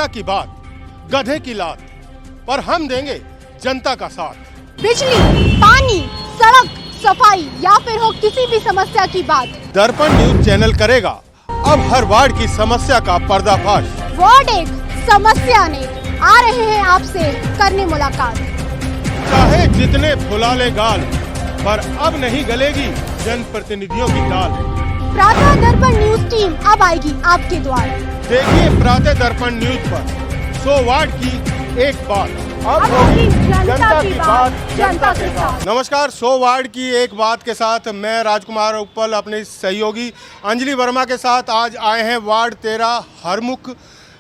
जनता की बात, गधे की लात, पर हम देंगे जनता का साथ। बिजली, पानी, सड़क, सफाई या फिर हो किसी भी समस्या की बात, दर्पण न्यूज चैनल करेगा अब हर वार्ड की समस्या का पर्दाफाश। वार्ड एक, समस्या अनेक, आ रहे हैं आपसे करने मुलाकात। चाहे जितने फुला ले गाल, पर अब नहीं गलेगी जनप्रतिनिधियों की दाल। प्रातः दर्पण न्यूज टीम अब आएगी आपके द्वार। देखिए प्रातः दर्पण न्यूज पर 100 वार्ड की एक बात, अब होगी जनता की बात जनता के साथ। नमस्कार, 100 वार्ड की एक बात के साथ मैं राजकुमार उप्पल अपने सहयोगी अंजलि वर्मा के साथ आज आए हैं वार्ड 13 हरमुख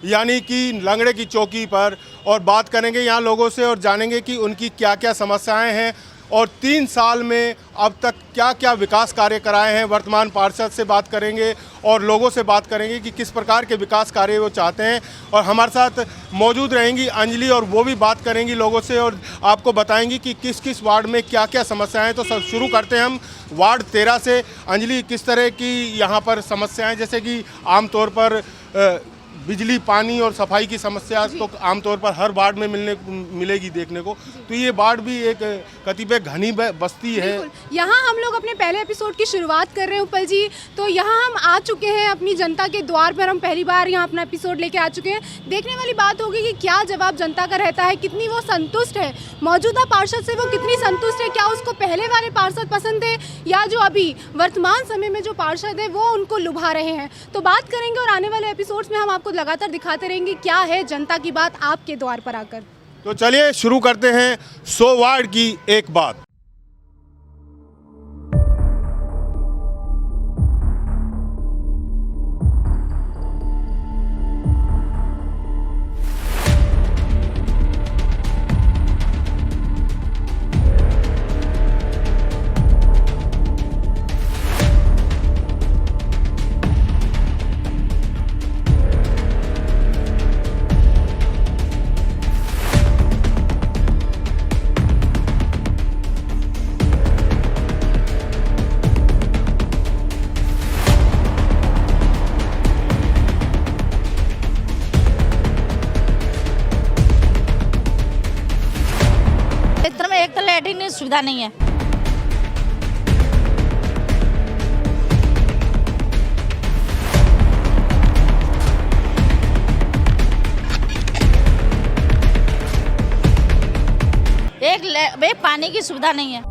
यानी कि लंगड़े की चौकी पर, और बात करेंगे यहाँ लोगों से और जानेंगे कि उनकी क्या क्या समस्याएं हैं और 3 साल में अब तक क्या क्या विकास कार्य कराए हैं। वर्तमान पार्षद से बात करेंगे और लोगों से बात करेंगे कि किस प्रकार के विकास कार्य वो चाहते हैं, और हमारे साथ मौजूद रहेंगी अंजलि और वो भी बात करेंगी लोगों से और आपको बताएंगी कि किस किस वार्ड में क्या क्या समस्याएं हैं। तो सब शुरू करते हैं हम वार्ड 13 से। अंजलि, किस तरह की यहाँ पर समस्याएँ, जैसे कि आमतौर पर बिजली, पानी और सफाई की समस्या तो आमतौर पर हर वार्ड में मिलेगी देखने को, तो ये वार्ड भी एक कतिपय घनी बस्ती है। यहाँ हम लोग अपने पहले एपिसोड की शुरुआत कर रहे हैं उप्पल जी, तो यहाँ हम आ चुके हैं अपनी जनता के द्वार पर। हम पहली बार यहाँ अपना एपिसोड लेके आ चुके हैं। देखने वाली बात होगी कि क्या जवाब जनता का रहता है, कितनी वो संतुष्ट है मौजूदा पार्षद से, वो कितनी संतुष्ट है, क्या उसको पहले वाले पार्षद पसंद है या जो अभी वर्तमान समय में जो पार्षद है वो उनको लुभा रहे हैं। तो बात करेंगे और आने वाले एपिसोड्स में हम आपको लगातार दिखाते रहेंगे क्या है जनता की बात आपके द्वार पर आकर। तो चलिए शुरू करते हैं 100 वार्ड की एक बात। एक तो लैट्रिन की सुविधा नहीं है। एक पानी की सुविधा नहीं है।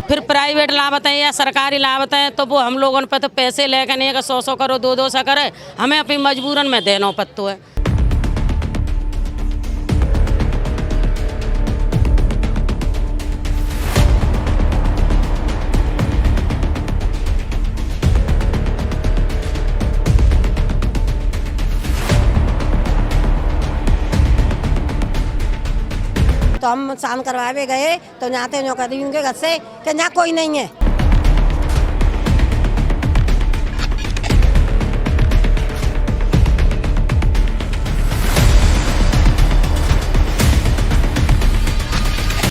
फिर प्राइवेट लाभत है या सरकारी लाभत है तो वो हम लोगों पे तो पैसे लेकर नहीं, 100 करो 200 करे, हमें अपनी मजबूरन में देना पड़ता है। तो हम शाम करवावे गए तो जाते नौकरी उनके घर से कि यहाँ कोई नहीं है।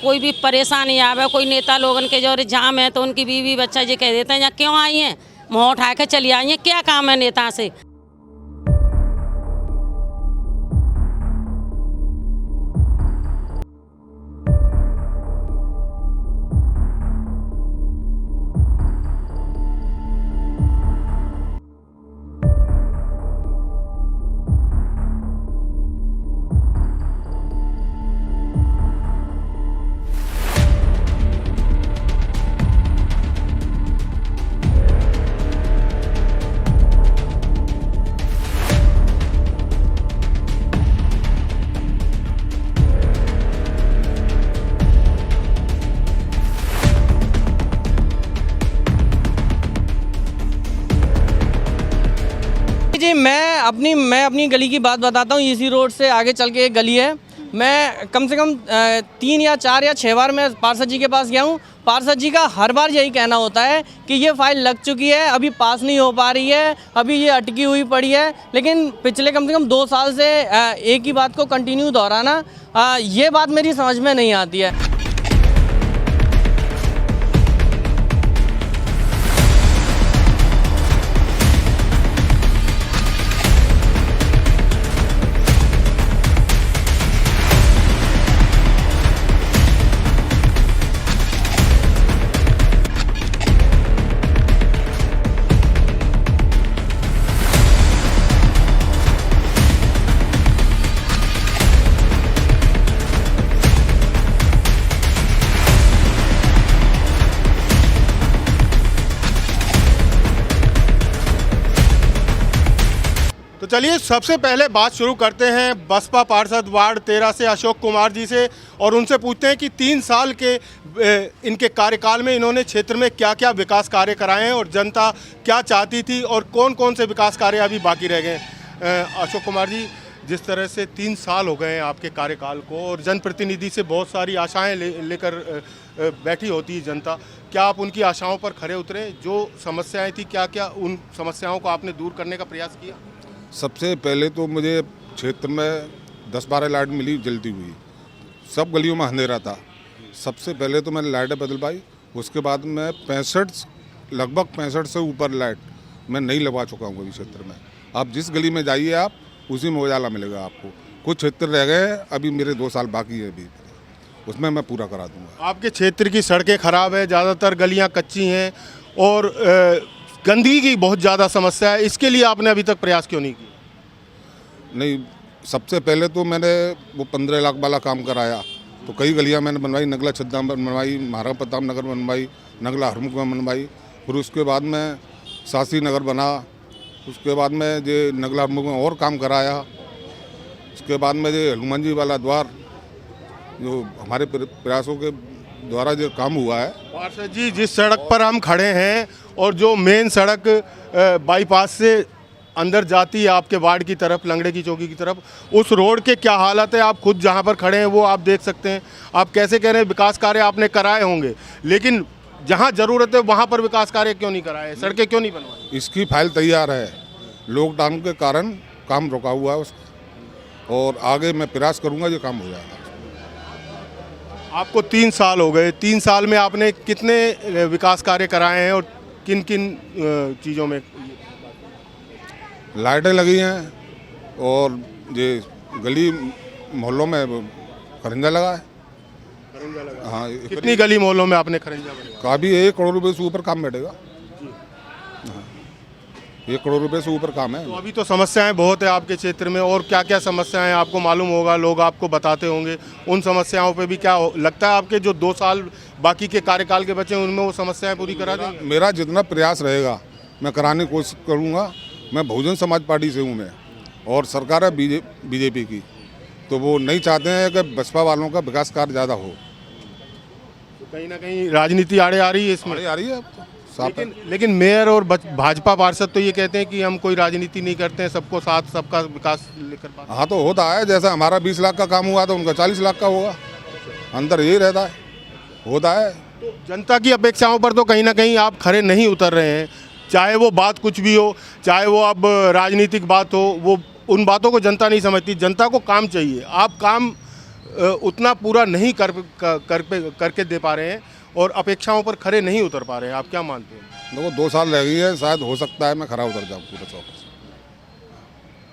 कोई भी परेशानी आवे, कोई नेता लोगन के जो जाम है तो उनकी बीवी बच्चा जी कह देते हैं यहाँ क्यों आई हैं, मुँह उठा के चली आई हैं, क्या काम है नेता से। मैं अपनी गली की बात बताता हूँ। इसी रोड से आगे चल के एक गली है, मैं कम से कम 3 या 4 या 6 बार मैं पार्षद जी के पास गया हूँ। पार्षद जी का हर बार यही कहना होता है कि ये फाइल लग चुकी है, अभी पास नहीं हो पा रही है, अभी ये अटकी हुई पड़ी है। लेकिन पिछले कम से कम 2 साल से एक ही बात को कंटिन्यू दोहराना, ये बात मेरी समझ में नहीं आती है। तो चलिए सबसे पहले बात शुरू करते हैं बसपा पार्षद वार्ड 13 से अशोक कुमार जी से और उनसे पूछते हैं कि 3 साल के इनके कार्यकाल में इन्होंने क्षेत्र में क्या क्या विकास कार्य कराए हैं और जनता क्या चाहती थी और कौन कौन से विकास कार्य अभी बाकी रह गए। अशोक कुमार जी, जिस तरह से 3 साल हो गए हैं आपके कार्यकाल को और जनप्रतिनिधि से बहुत सारी आशाएं लेकर बैठी होती है जनता, क्या आप उनकी आशाओं पर खरे उतरे? जो समस्याएं थी क्या क्या उन समस्याओं को आपने दूर करने का प्रयास किया? सबसे पहले तो मुझे क्षेत्र में 10-12 लाइट मिली जलती हुई, सब गलियों में अंधेरा था। सबसे पहले तो मैंने लाइटें बदल पाई, उसके बाद मैं लगभग 65 से ऊपर लाइट मैं नहीं लगवा चुका हूँ अभी क्षेत्र में। आप जिस गली में जाइए आप उसी में उजाला मिलेगा आपको। कुछ क्षेत्र रह गए, अभी मेरे 2 साल बाकी है, अभी उसमें मैं पूरा करा दूँगा। आपके क्षेत्र की सड़कें खराब है, ज़्यादातर गलियाँ कच्ची हैं और गंदगी की बहुत ज़्यादा समस्या है, इसके लिए आपने अभी तक प्रयास क्यों नहीं किया? नहीं, सबसे पहले तो मैंने वो 15 लाख वाला काम कराया, तो कई गलियां मैंने बनवाई, नगला छद्दा बनवाई, महाराणा प्रताप नगर बनवाई, नगला हरमुख में बनवाई। फिर उसके बाद में शास्त्री नगर बना, उसके बाद में ये नगला हरमुख में और काम कराया। उसके बाद में ये हनुमान जी वाला द्वार जो हमारे प्रयासों के द्वारा जो काम हुआ है। पार्षद जी, जिस सड़क पर हम खड़े हैं और जो मेन सड़क बाईपास से अंदर जाती है आपके वार्ड की तरफ, लंगड़े की चौकी की तरफ, उस रोड के क्या हालत है आप खुद जहां पर खड़े हैं वो आप देख सकते हैं। आप कैसे कह रहे हैं विकास कार्य आपने कराए होंगे, लेकिन जहां ज़रूरत है वहां पर विकास कार्य क्यों नहीं कराए, सड़कें क्यों नहीं बनवाई? इसकी फाइल तैयार है, लॉकडाउन के कारण काम रुका हुआ है उसका, और आगे मैं प्रयास करूँगा ये काम हो जाएगा। आपको 3 साल हो गए, 3 साल में आपने कितने विकास कार्य कराए हैं और किन किन चीज़ों में? लाइटें लगी हैं और ये गली मोहल्लों में खरंजा लगा है। हाँ, कितनी गली मोहल्लों में आपने खरंजा बनाया? काफ़ी 1 करोड़ रुपए से ऊपर काम बैठेगा। हाँ, 1 करोड़ रुपए से ऊपर काम है। तो अभी तो समस्याएं बहुत है आपके क्षेत्र में, और क्या क्या समस्याएं आपको मालूम होगा, लोग आपको बताते होंगे। उन समस्याओं पे भी क्या लगता है आपके जो 2 साल बाकी के कार्यकाल के बचे उनमें वो समस्याएं पूरी करा देंगे? मेरा जितना प्रयास रहेगा मैं कराने की कोशिश करूँगा। मैं बहुजन समाज पार्टी से हूँ मैं, और सरकार है बीजेपी की, तो वो नहीं चाहते हैं कि बसपा वालों का विकास कार्य ज़्यादा हो। तो कहीं ना कहीं राजनीति आड़े आ रही है इसमें। आ रही है साफ है। लेकिन मेयर और भाजपा पार्षद तो ये कहते हैं कि हम कोई राजनीति नहीं करते हैं, सबको साथ सबका विकास लेकर बात। हाँ, तो होता है, जैसा हमारा 20 लाख का काम हुआ तो उनका 40 लाख का होगा, अंतर यही रहता है, होता है। तो जनता की अपेक्षाओं पर तो कहीं ना कहीं आप खरे नहीं उतर रहे हैं, चाहे वो बात कुछ भी हो, चाहे वो अब राजनीतिक बात हो, वो उन बातों को जनता नहीं समझती। जनता को काम चाहिए, आप काम उतना पूरा नहीं करके दे पा रहे हैं और अपेक्षाओं पर खरे नहीं उतर पा रहे हैं। आप क्या मानते हैं? देखो 2 साल रह गई है, शायद हो सकता है मैं खरा उतर जाऊँ पूरा 100%।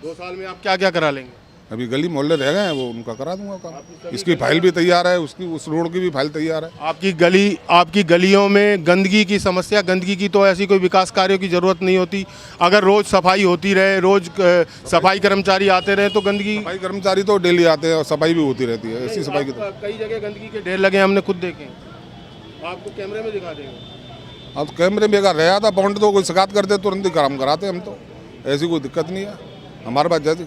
2 साल में आप क्या क्या करा लेंगे? अभी गली मोहल्ले रह गए हैं, वो उनका करा दूंगा काम। इसकी फाइल भी तैयार है, उस रोड की भी फाइल तैयार है। आपकी गलियों में गंदगी की समस्या, गंदगी की तो ऐसी कोई विकास कार्यों की जरूरत नहीं होती। अगर रोज सफाई होती रहे, रोज सफाई कर्मचारी आते रहे तो गंदगी। सफाई कर्मचारी तो डेली आते हैं और सफाई भी होती रहती है, ऐसी सफाई की तो कई जगह गंदगी के ढेर लगे, हमने खुद देखे, आपको कैमरे में दिखा देंगे। अब कैमरे में अगर रहा था पॉइंट तो कोई शिकायत करते तुरंत ही काम कराते हम, तो ऐसी कोई दिक्कत नहीं है हमारे पास जैसी।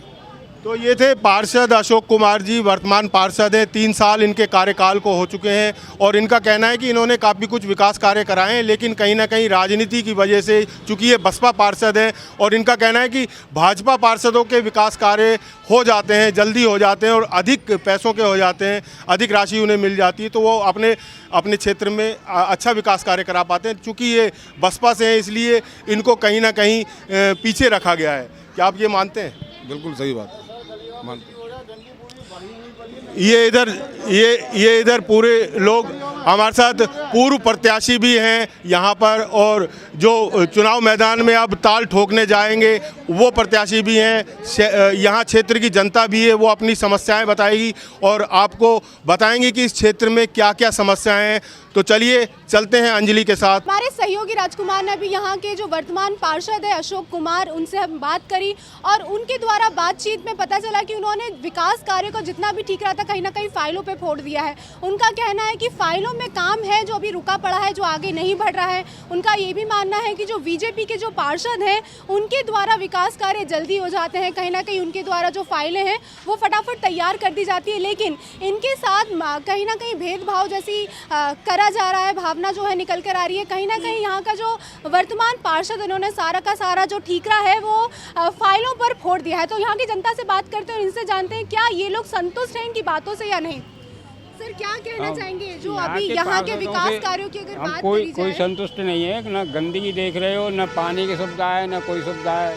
तो ये थे पार्षद अशोक कुमार जी, वर्तमान पार्षद हैं, 3 साल इनके कार्यकाल को हो चुके हैं और इनका कहना है कि इन्होंने काफ़ी कुछ विकास कार्य कराए हैं, लेकिन कहीं ना कहीं राजनीति की वजह से, चूँकि ये बसपा पार्षद हैं और इनका कहना है कि भाजपा पार्षदों के विकास कार्य हो जाते हैं, जल्दी हो जाते हैं और अधिक पैसों के हो जाते हैं, अधिक राशि उन्हें मिल जाती है, तो वो अपने क्षेत्र में अच्छा विकास कार्य करा पाते हैं। चूँकि ये बसपा से हैं इसलिए इनको कहीं ना कहीं पीछे रखा गया है। क्या आप ये मानते हैं? बिल्कुल सही बात मानते हैं। ये इधर पूरे लोग हमारे साथ पूर्व प्रत्याशी भी हैं यहाँ पर और जो चुनाव मैदान में अब ताल ठोकने जाएंगे वो प्रत्याशी भी हैं। यहाँ क्षेत्र की जनता भी है, वो अपनी समस्याएं बताएगी और आपको बताएंगे कि इस क्षेत्र में क्या क्या समस्याएं हैं। तो चलिए चलते हैं अंजलि के साथ। हमारे सहयोगी राजकुमार ने अभी यहाँ के जो वर्तमान पार्षद है अशोक कुमार, उनसे हम बात करी और उनके द्वारा बातचीत में पता चला कि उन्होंने विकास कार्य को जितना भी ठीक रहा था कहीं ना कहीं फाइलों पे फोड़ दिया है। उनका कहना है कि फाइलों में काम है जो अभी रुका पड़ा है, जो आगे नहीं बढ़ रहा है। उनका ये भी मानना है कि जो बीजेपी के जो पार्षद हैं उनके द्वारा विकास कार्य जल्दी हो जाते हैं, कहीं ना कहीं उनके द्वारा जो फाइलें हैं वो फटाफट तैयार कर दी जाती है, लेकिन इनके साथ कहीं ना कहीं भेदभाव जैसी करा जा रहा है, भावना जो है निकल कर आ रही है। कहीं ना कहीं यहाँ का जो वर्तमान पार्षद उन्होंने सारा का सारा जो ठीकरा है वो फाइलों पर फोड़ दिया है। तो यहाँ की जनता से बात करते हैं और इनसे जानते हैं क्या ये लोग संतुष्ट हैं इनकी बातों से या नहीं। सर क्या कहना चाहेंगे जो अभी यहाँ के विकास कार्यों की अगर बात करी कोई जाए? संतुष्ट नहीं है, ना गंदगी देख रहे हो, ना पानी की सुविधा है, ना कोई सुविधा है।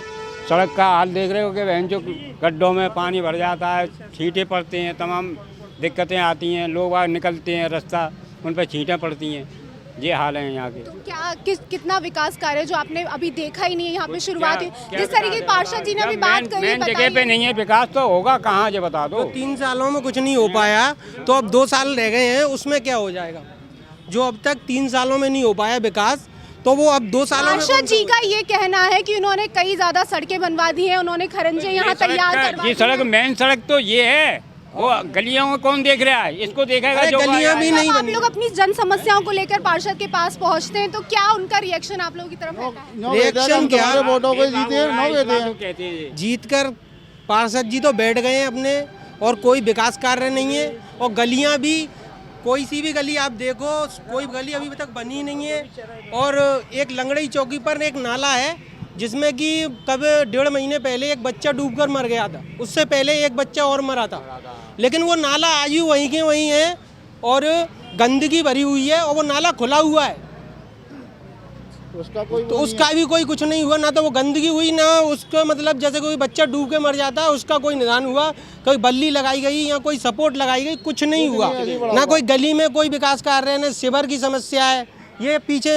सड़क का हाल देख रहे हो कि बहन जो गड्ढों में पानी भर जाता है, छींटे पड़ते हैं, तमाम दिक्कतें आती हैं, लोग वहाँ निकलते हैं रास्ता उन पर छींटें पड़ती हैं। ये हाल है यहाँ के। क्या कितना विकास कार्य जो आपने अभी देखा ही नहीं है यहाँ पे शुरुआत हुई, जिस तरीके पार्षद जी ने अभी बात करी, मेन जगह पे नहीं है विकास तो होगा कहाँ, ये बता दो। 3 सालों में कुछ नहीं हो पाया तो अब 2 साल रह गए हैं, उसमें क्या हो जाएगा? जो अब तक 3 सालों में नहीं हो पाया विकास तो वो अब 2 सालों में। पार्षद जी का ये कहना है कि उन्होंने कई ज्यादा सड़कें बनवा दी हैं, उन्होंने खरंजे यहाँ तैयार करवा दी ये सड़क मेन सड़क तो ये है, वो गलियों में कौन देख रहा है? इसको देखेगा जो गलियां भी नहीं आप लोग अपनी जन समस्याओं को लेकर पार्षद के पास पहुंचते हैं तो क्या उनका रिएक्शन आप लोगों की तरफ रहता है? रिएक्शन क्या, वोटों को जीते हैं। जीत कर पार्षद जी तो बैठ गए हैं अपने और कोई विकास कार्य नहीं है। और गलियां भी, कोई सी भी गली आप देखो, कोई गली अभी तक बनी नहीं है। और एक लंगड़ई चौकी पर एक नाला है जिसमें कि कब 1.5 महीने पहले एक बच्चा डूबकर मर गया था, उससे पहले एक बच्चा और मरा था, लेकिन वो नाला आयु वहीं के वहीं है और गंदगी भरी हुई है और वो नाला खुला हुआ है। उसका भी कोई कुछ नहीं हुआ, ना तो वो गंदगी हुई, ना उसका मतलब जैसे कोई बच्चा डूब के मर जाता है उसका कोई निदान हुआ, कोई बल्ली लगाई गई या कोई सपोर्ट लगाई गई, कुछ नहीं हुआ। ना कोई गली में कोई विकास कार्य है, ना सीवर की समस्या है। ये पीछे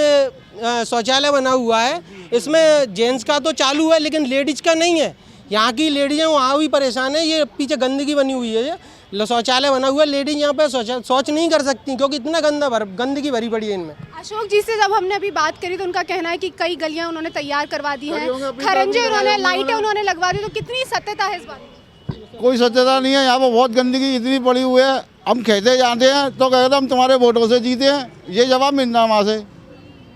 शौचालय बना हुआ है, इसमें जेंट्स का तो चालू है लेकिन लेडीज का नहीं है। यहाँ की लेडीज़ें वहाँ भी परेशान है। ये पीछे गंदगी बनी हुई है, ये शौचालय बना हुआ है, लेडीज यहाँ पे शौच नहीं कर सकती क्योंकि इतना गंदगी भरी पड़ी है इनमें। अशोक जी से जब हमने अभी बात करी तो उनका कहना है कि कई गलियां उन्होंने तैयार करवा दी हैं, खरंजे उन्होंने, लाइटें उन्होंने लगवा दी। तो कितनी सत्यता है इस बात में? कोई सत्यता नहीं है। यहाँ पर बहुत गंदगी इतनी पड़ी हुई है, हम कहते जाते हैं तो कहते हम तुम्हारे वोटों से जीते हैं, ये जवाब मिलना वहाँ से।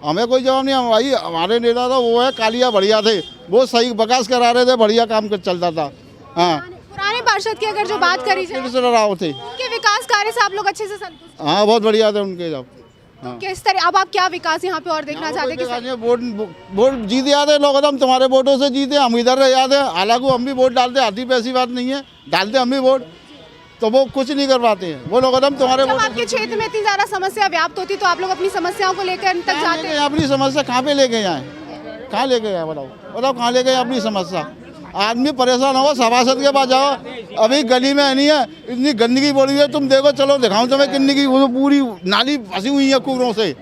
हमें कोई जवाब नहीं। हम भाई हमारे नेता था वो है कालिया बढ़िया थे, वो सही विकास करा रहे थे, बढ़िया काम चलता था। हाँ, पुराने पार्षद की अगर जो बात करी जाए राव थे, उनके विकास कार्य से आप लोग अच्छे से संतुष्ट? हाँ बहुत बढ़िया थे उनके। जब हाँ। किस तरह अब आप क्या विकास यहाँ पे और देखना चाहते हैं? वोट जीते आते लोग, हम तुम्हारे वोटों से जीते, हम इधर रह जाते। हालांकि हम भी वोट डालते, आधी पैसी बात नहीं है, डालते हम भी वोट, तो वो कुछ नहीं कर पाते हैं वो लोग। हम तुम्हारे जब आपके क्षेत्र में इतनी ज्यादा समस्या व्याप्त होती तो आप लोग अपनी समस्याओं को लेकर इन तक जाते हैं? अपनी समस्या कहाँ पे लेके जाए, कहाँ लेके जाए बताओ कहाँ लेके जाए अपनी समस्या? आदमी परेशान हो, सभासद के पास जाओ, अभी गली में नहीं है, इतनी गंदगी बढ़ी हुई है, तुम देखो, चलो दिखाऊं तुम्हें कितनी की, वो पूरी नाली फंसी हुई है कूड़ों से।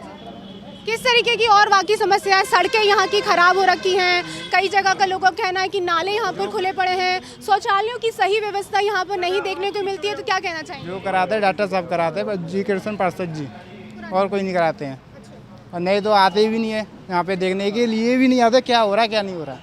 किस तरीके की और बाकी समस्या है? सड़कें यहाँ की खराब हो रखी हैं, कई जगह का लोगों का कहना है कि नाले यहाँ पर खुले पड़े हैं, शौचालयों की सही व्यवस्था यहाँ पर नहीं देखने को मिलती है। तो क्या कहना चाहिए? जो कराते हैं डॉक्टर साहब कराते हैं, जी कृष्ण पार्षद जी, और कोई नहीं कराते हैं। और नहीं तो आते भी नहीं है यहाँ पे, देखने के लिए भी नहीं आते क्या हो रहा है क्या नहीं हो रहा।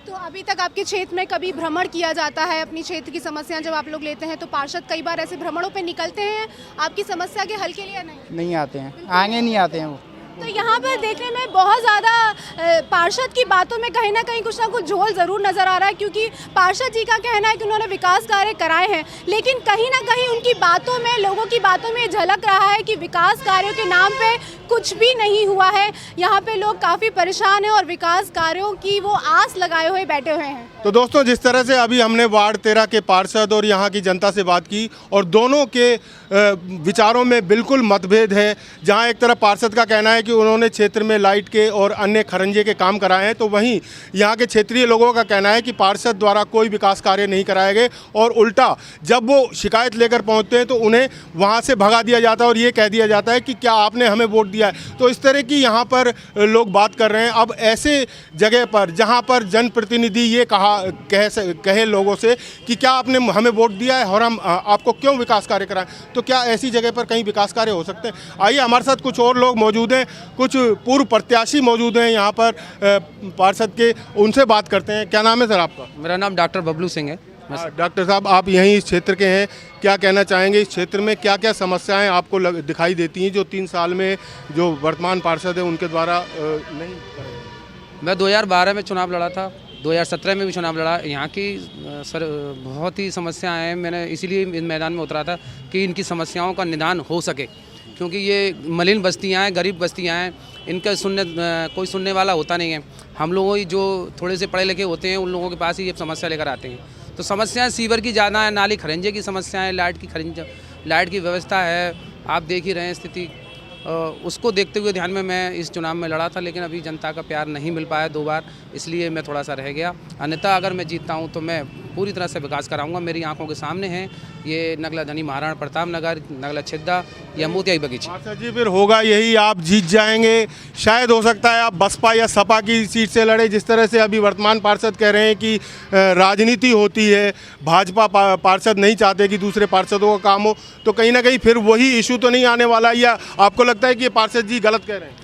तो अभी तक आपके क्षेत्र में कभी भ्रमण किया जाता है, अपनी क्षेत्र की समस्याएं जब आप लोग लेते हैं तो पार्षद कई बार ऐसे भ्रमणों पे निकलते हैं आपकी समस्या के हल के लिए? नहीं आते हैं, आगे नहीं आते हैं वो। तो यहाँ पर देखने में बहुत ज़्यादा पार्षद की बातों में कहीं ना कुछ झोल ज़रूर नज़र आ रहा है, क्योंकि पार्षद जी का कहना है कि उन्होंने विकास कार्य कराए हैं, लेकिन कहीं ना कहीं उनकी बातों में, लोगों की बातों में झलक रहा है कि विकास कार्यों के नाम पे कुछ भी नहीं हुआ है। यहाँ पे लोग काफ़ी परेशान हैं और विकास कार्यों की वो आस लगाए हुए बैठे हुए हैं। तो दोस्तों, जिस तरह से अभी हमने वार्ड 13 के पार्षद और यहाँ की जनता से बात की और दोनों के विचारों में बिल्कुल मतभेद है। जहाँ एक तरफ पार्षद का कहना है कि उन्होंने क्षेत्र में लाइट के और अन्य खरंजे के काम कराए हैं, तो वहीं यहाँ के क्षेत्रीय लोगों का कहना है कि पार्षद द्वारा कोई विकास कार्य नहीं कराए गए और उल्टा जब वो शिकायत लेकर पहुँचते हैं तो उन्हें वहाँ से भगा दिया जाता है और ये कह दिया जाता है कि क्या आपने हमें वोट दिया है। तो इस तरह की यहाँ पर लोग बात कर रहे हैं। अब ऐसे जगह पर जहाँ पर जनप्रतिनिधि ये कहे लोगों से कि क्या आपने हमें वोट दिया है और हम आपको क्यों विकास कार्य कराएं, तो क्या ऐसी जगह पर कहीं विकास कार्य हो सकते हैं? आइए, हमारे साथ कुछ और लोग मौजूद हैं, कुछ पूर्व प्रत्याशी मौजूद हैं यहाँ पर पार्षद के, उनसे बात करते हैं। क्या नाम है सर आपका? मेरा नाम डॉक्टर बबलू सिंह है। डॉक्टर साहब, आप यहीं इस क्षेत्र के हैं, क्या कहना चाहेंगे? इस क्षेत्र में क्या क्या समस्याएं आपको दिखाई देती हैं जो 3 साल में जो वर्तमान पार्षद है उनके द्वारा नहीं करे? मैं 2012 में चुनाव लड़ा था, 2017 में भी चुनाव लड़ा। यहाँ की सर बहुत ही समस्याएं हैं। मैंने इसीलिए इस मैदान में उतरा था कि इनकी समस्याओं का निदान हो सके, क्योंकि ये मलिन बस्तियाँ हैं, गरीब बस्तियाँ हैं, इनका कोई सुनने वाला होता नहीं है। हम लोग ही जो थोड़े से पढ़े लिखे होते हैं उन लोगों के पास ही ये समस्या लेकर आते हैं। तो समस्याएं सीवर की ज़्यादा है, नाली खरंजे की समस्या है, लाइट की व्यवस्था है, आप देख ही रहे हैं स्थिति। उसको देखते हुए ध्यान में मैं इस चुनाव में लड़ा था, लेकिन अभी जनता का प्यार नहीं मिल पाया 2 बार, इसलिए मैं थोड़ा सा रह गया। अन्यथा अगर मैं जीतता हूं तो मैं पूरी तरह से विकास कराऊंगा। मेरी आंखों के सामने है ये नगला धनी महाराणा प्रताप नगर, नगला छिद्दा या मोतियाई बगीचा। अच्छा जी, फिर होगा यही, आप जीत जाएंगे। शायद हो सकता है आप बसपा या सपा की सीट से लड़े, जिस तरह से अभी वर्तमान पार्षद कह रहे हैं कि राजनीति होती है, भाजपा पार्षद नहीं चाहते कि दूसरे पार्षदों का काम हो, तो कहीं ना कहीं फिर वही इशू तो नहीं आने वाला, या आपको लगता है कि ये पार्षद जी गलत कह रहे हैं?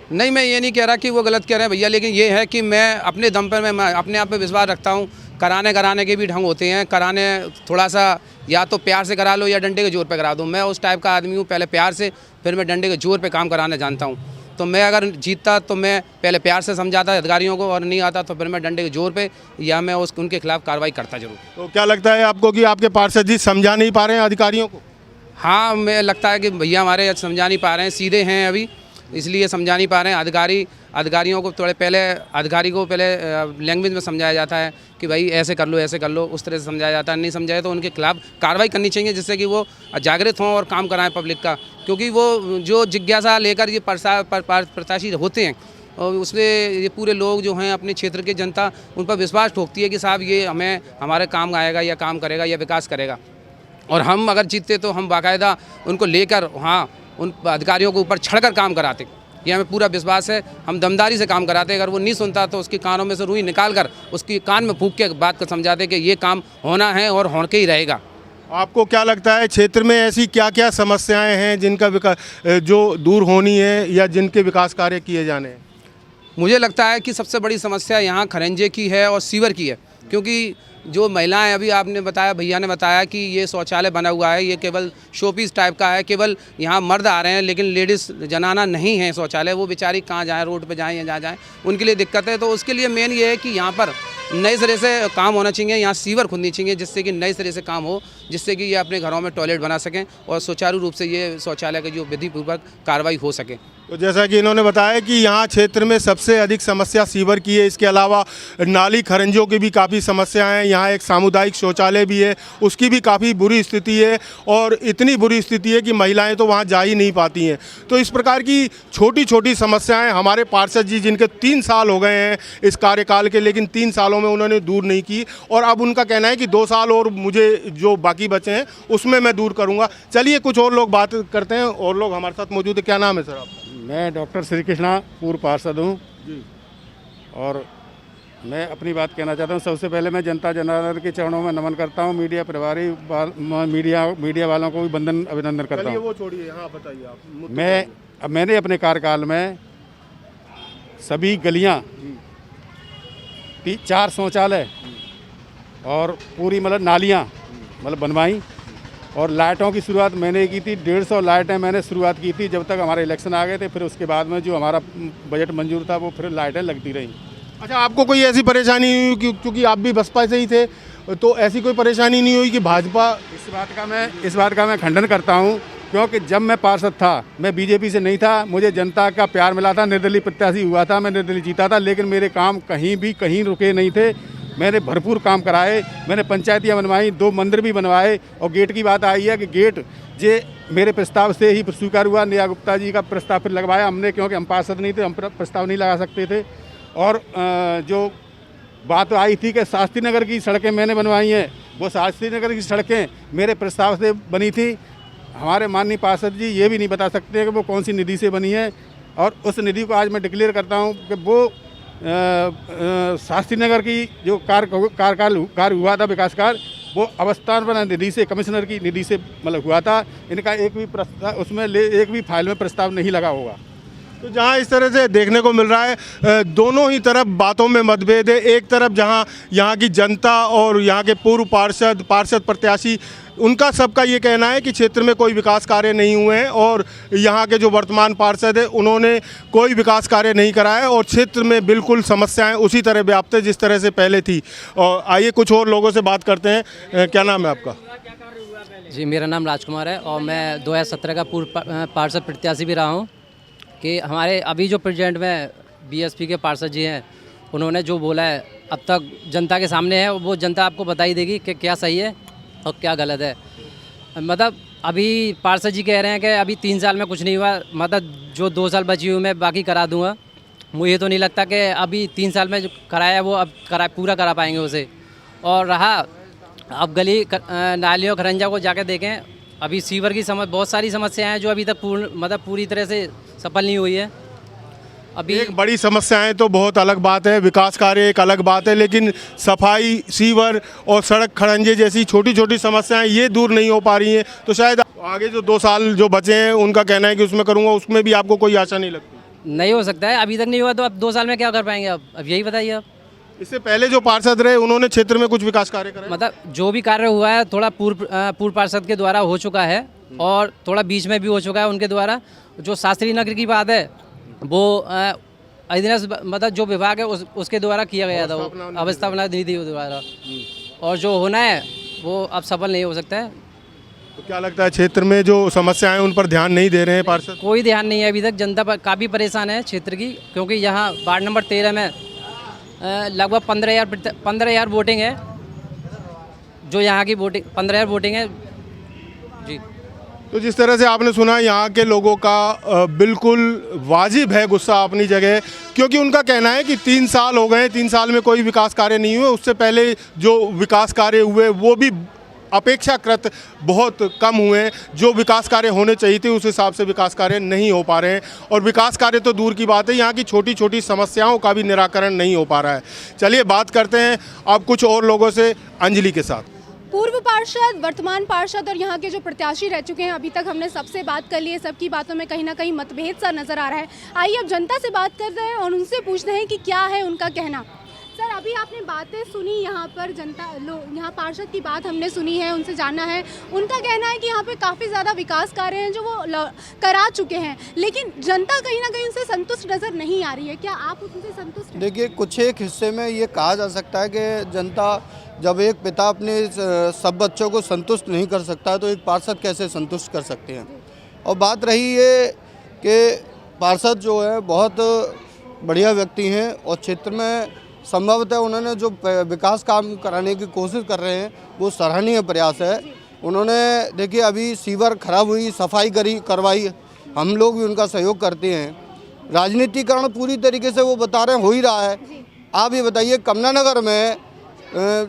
नहीं, मैं ये नहीं कह रहा कि वो गलत कह रहे हैं भैया, लेकिन ये है कि मैं अपने दम पर मैं अपने आप पे विश्वास रखता हूँ। कराने के भी ढंग होते हैं। कराने थोड़ा सा या तो प्यार से करा लो या डंडे के जोर पे करा दो। मैं उस टाइप का आदमी हूँ, पहले प्यार से फिर मैं डंडे के जोर पे काम कराना जानता हूँ। तो मैं अगर जीतता तो मैं पहले प्यार से समझाता अधिकारियों को, और नहीं आता तो फिर मैं डंडे के जोर पे या मैं उनके खिलाफ कार्रवाई करता जरूर। तो क्या लगता है आपको कि आपके पार्षद जी समझा नहीं पा रहे हैं अधिकारियों को? हाँ, मैं लगता है कि भैया हमारे समझा नहीं पा रहे हैं, सीधे हैं अभी, इसलिए समझा नहीं पा रहे हैं। अधिकारियों को अधिकारी को पहले लैंग्वेज में समझाया जाता है कि भाई ऐसे कर लो, उस तरह से समझाया जाता है। नहीं समझाए तो उनके खिलाफ कार्रवाई करनी चाहिए, जिससे कि वो जागृत हों और काम कराएं पब्लिक का, क्योंकि वो जो जिज्ञासा लेकर ये प्रत्याशी होते हैं और उसमें ये पूरे लोग जो हैं अपने क्षेत्र के जनता उन पर विश्वास ठोकती है कि साहब ये हमारे काम आएगा या काम करेगा या विकास करेगा। और हम अगर जीतते तो हम बाकायदा उनको लेकर वहाँ उन अधिकारियों के ऊपर चढ़कर काम कराते। ये हमें पूरा विश्वास है, हम दमदारी से काम कराते। अगर वो नहीं सुनता तो उसके कानों में से रुई निकाल कर उसकी कान में फूंक के बात को समझाते कि ये काम होना है और होके ही रहेगा। आपको क्या लगता है क्षेत्र में ऐसी क्या क्या समस्याएं हैं जिनका जो दूर होनी है या जिनके विकास कार्य किए जाने हैं? मुझे लगता है कि सबसे बड़ी समस्या यहाँ खरंजे की है और सीवर की है, क्योंकि जो महिलाएं, अभी आपने बताया, भैया ने बताया कि ये शौचालय बना हुआ है, ये केवल शोपीस टाइप का है, केवल यहाँ मर्द आ रहे हैं लेकिन लेडीज़ जनाना नहीं है शौचालय। वो बेचारी कहाँ जाएँ, रोड पे जाएँ या जहाँ जाएँ, उनके लिए दिक्कत है। तो उसके लिए मेन ये है कि यहाँ पर नए सिरे से काम होना चाहिए, यहाँ सीवर खुदनी चाहिए, जिससे कि नए सिरे से काम हो, जिससे कि ये अपने घरों में टॉयलेट बना सकें और सुचारू रूप से ये शौचालय की जो विधिपूर्वक कार्रवाई हो सके। तो जैसा कि इन्होंने बताया कि यहाँ क्षेत्र में सबसे अधिक समस्या सीवर की है, इसके अलावा नाली खरंजों की भी काफ़ी समस्या है। यहाँ एक सामुदायिक शौचालय भी है, उसकी भी काफ़ी बुरी स्थिति है और इतनी बुरी स्थिति है कि महिलाएं तो वहाँ जा ही नहीं पाती हैं। तो इस प्रकार की छोटी छोटी समस्याएं हमारे पार्षद जी, जिनके 3 साल हो गए हैं इस कार्यकाल के, लेकिन 3 सालों में उन्होंने दूर नहीं की, और अब उनका कहना है कि 2 साल और मुझे जो बाकी बचे हैं उसमें मैं दूर करूँगा। चलिए कुछ और लोग बात करते हैं, और लोग हमारे साथ मौजूद है। क्या नाम है सर आपका? मैं डॉक्टर श्री कृष्णा, पूर्व पार्षद हूँ जी। और मैं अपनी बात कहना चाहता हूँ। सबसे पहले मैं जनता जनार्दन के चरणों में नमन करता हूँ। मीडिया प्रभारी मीडिया वालों को भी अभिनंदन करता हूँ। वो छोड़िए, हाँ बताइए आप। मैंने अपने कार्यकाल में सभी गलियाँ, 4 शौचालय और पूरी मतलब नालियाँ मतलब बनवाई, और लाइटों की शुरुआत मैंने की थी, 150 लाइटें मैंने शुरुआत की थी जब तक हमारे इलेक्शन आ गए थे। फिर उसके बाद में जो हमारा बजट मंजूर था वो फिर लाइटें लगती रहीं। अच्छा, आपको कोई ऐसी परेशानी नहीं हुई क्योंकि आप भी बसपा से ही थे, तो ऐसी कोई परेशानी नहीं हुई कि भाजपा? इस बात का मैं खंडन करता हूँ, क्योंकि जब मैं पार्षद था मैं बीजेपी से नहीं था, मुझे जनता का प्यार मिला था, निर्दलीय प्रत्याशी हुआ था, मैं निर्दलीय जीता था, लेकिन मेरे काम कहीं रुके नहीं थे। मैंने भरपूर काम कराए, मैंने पंचायतियाँ बनवाई, 2 मंदिर भी बनवाए। और गेट की बात आई है कि गेट जे मेरे प्रस्ताव से ही स्वीकार हुआ। नेहा गुप्ता जी का प्रस्ताव फिर लगवाया हमने, क्योंकि हम पार्षद नहीं थे, हम प्रस्ताव नहीं लगा सकते थे। और जो बात आई थी कि शास्त्री नगर की सड़कें मैंने बनवाई हैं, वो शास्त्री नगर की सड़कें मेरे प्रस्ताव से बनी थी। हमारे माननीय पार्षद जी ये भी नहीं बता सकते कि वो कौन सी निधि से बनी है। और उस निधि को आज मैं डिक्लेयर करता हूँ कि वो शास्त्री नगर की जो कार्य हुआ था, विकास कार्य, वो अवस्थापना निधि से, कमिश्नर की निधि से मतलब हुआ था। इनका एक भी प्रस्ताव उसमें एक भी फाइल में प्रस्ताव नहीं लगा होगा। तो जहाँ इस तरह से देखने को मिल रहा है, दोनों ही तरफ बातों में मतभेद है। एक तरफ जहाँ यहाँ की जनता और यहाँ के पूर्व पार्षद प्रत्याशी, उनका सबका ये कहना है कि क्षेत्र में कोई विकास कार्य नहीं हुए हैं, और यहाँ के जो वर्तमान पार्षद है उन्होंने कोई विकास कार्य नहीं कराया है, और क्षेत्र में बिल्कुल समस्याएं उसी तरह व्याप्त है जिस तरह से पहले थी। और आइए कुछ और लोगों से बात करते हैं। क्या नाम है आपका? जी, मेरा नाम राजकुमार है और मैं 2017 का पूर्व पार्षद प्रत्याशी भी रहा हूँ। कि हमारे अभी जो प्रेजेंट में बीएसपी के पार्षद जी हैं, उन्होंने जो बोला है अब तक जनता के सामने है, वो जनता आपको बता ही देगी कि क्या सही है और क्या गलत है। मतलब अभी पार्षद जी कह रहे हैं कि अभी 3 साल में कुछ नहीं हुआ, मतलब जो 2 साल बची हुई मैं बाकी करा दूंगा। मुझे तो नहीं लगता कि अभी 3 साल में जो कराया वो अब पूरा करा पाएंगे उसे। और रहा अब गली नालियों खरंजा को जाकर देखें, अभी सीवर की बहुत सारी समस्याएं हैं जो अभी तक पूरी तरह से सफल नहीं हुई है। अभी एक बड़ी समस्याएं तो बहुत अलग बात है, विकास कार्य एक अलग बात है, लेकिन सफाई, सीवर और सड़क खड़ंजे जैसी छोटी छोटी समस्याएं ये दूर नहीं हो पा रही हैं। तो शायद आगे जो 2 साल जो बचे हैं उनका कहना है कि उसमें करूँगा, उसमें भी आपको कोई आशा नहीं लगती? नहीं हो सकता है, अभी तक नहीं हुआ तो अब 2 साल में क्या कर पाएंगे? अब यही बताइए आप। इससे पहले जो पार्षद रहे उन्होंने क्षेत्र में कुछ विकास कार्य कराए? मतलब जो भी कार्य हुआ है थोड़ा पूर्व पार्षद के द्वारा हो चुका है, और थोड़ा बीच में भी हो चुका है उनके द्वारा। जो शास्त्री नगर की बात है वो अधिनस्थ मतलब जो विभाग है उसके द्वारा किया गया था, वो अवस्थापना निधि द्वारा, और जो होना है वो अब सफल नहीं हो सकता है। तो क्या लगता है क्षेत्र में जो समस्याएं उन पर ध्यान नहीं दे रहे हैं पार्षद? कोई ध्यान नहीं है अभी तक। जनता काफ़ी परेशान है क्षेत्र की, क्योंकि यहाँ वार्ड नंबर 13 में लगभग 15,000 वोटिंग है। जो यहाँ की वोटिंग 15,000 वोटिंग है जी। तो जिस तरह से आपने सुना, यहाँ के लोगों का बिल्कुल वाजिब है गुस्सा अपनी जगह, क्योंकि उनका कहना है कि 3 साल हो गए, 3 साल में कोई विकास कार्य नहीं हुए। उससे पहले जो विकास कार्य हुए वो भी अपेक्षाकृत बहुत कम हुए। जो विकास कार्य होने चाहिए थे उस हिसाब से विकास कार्य नहीं हो पा रहे हैं, और विकास कार्य तो दूर की बात है, यहाँ की छोटी छोटी समस्याओं का भी निराकरण नहीं हो पा रहा है। चलिए बात करते हैं अब कुछ और लोगों से, अंजलि के साथ। पूर्व पार्षद, वर्तमान पार्षद और यहाँ के जो प्रत्याशी रह चुके हैं, अभी तक हमने सबसे बात कर ली है। सबकी बातों में कहीं ना कहीं मतभेद सा नजर आ रहा है। आइए अब जनता से बात करते हैं और उनसे पूछते हैं कि क्या है उनका कहना। सर, अभी आपने बातें सुनी, यहाँ पर जनता यहाँ पार्षद की बात हमने सुनी है, उनसे जानना है। उनका कहना है कि यहाँ पे काफ़ी ज़्यादा विकास कार्य हैं जो वो करा चुके हैं, लेकिन जनता कहीं ना कहीं उनसे संतुष्ट नज़र नहीं आ रही है। क्या आप उनसे संतुष्ट हैं? देखिए, कुछ एक हिस्से में ये कहा जा सकता है कि जनता, जब एक पिता अपने सब बच्चों को संतुष्ट नहीं कर सकता है तो एक पार्षद कैसे संतुष्ट कर सकते हैं। और बात रही है कि पार्षद जो है बहुत बढ़िया व्यक्ति हैं, और क्षेत्र में संभवतः उन्होंने जो विकास काम कराने की कोशिश कर रहे हैं वो सराहनीय प्रयास है। उन्होंने देखिए अभी सीवर खराब हुई, सफाई करवाई, हम लोग भी उनका सहयोग करते हैं। राजनीतिकरण पूरी तरीके से वो बता रहे हैं हो ही रहा है। आप ये बताइए, कमलानगर में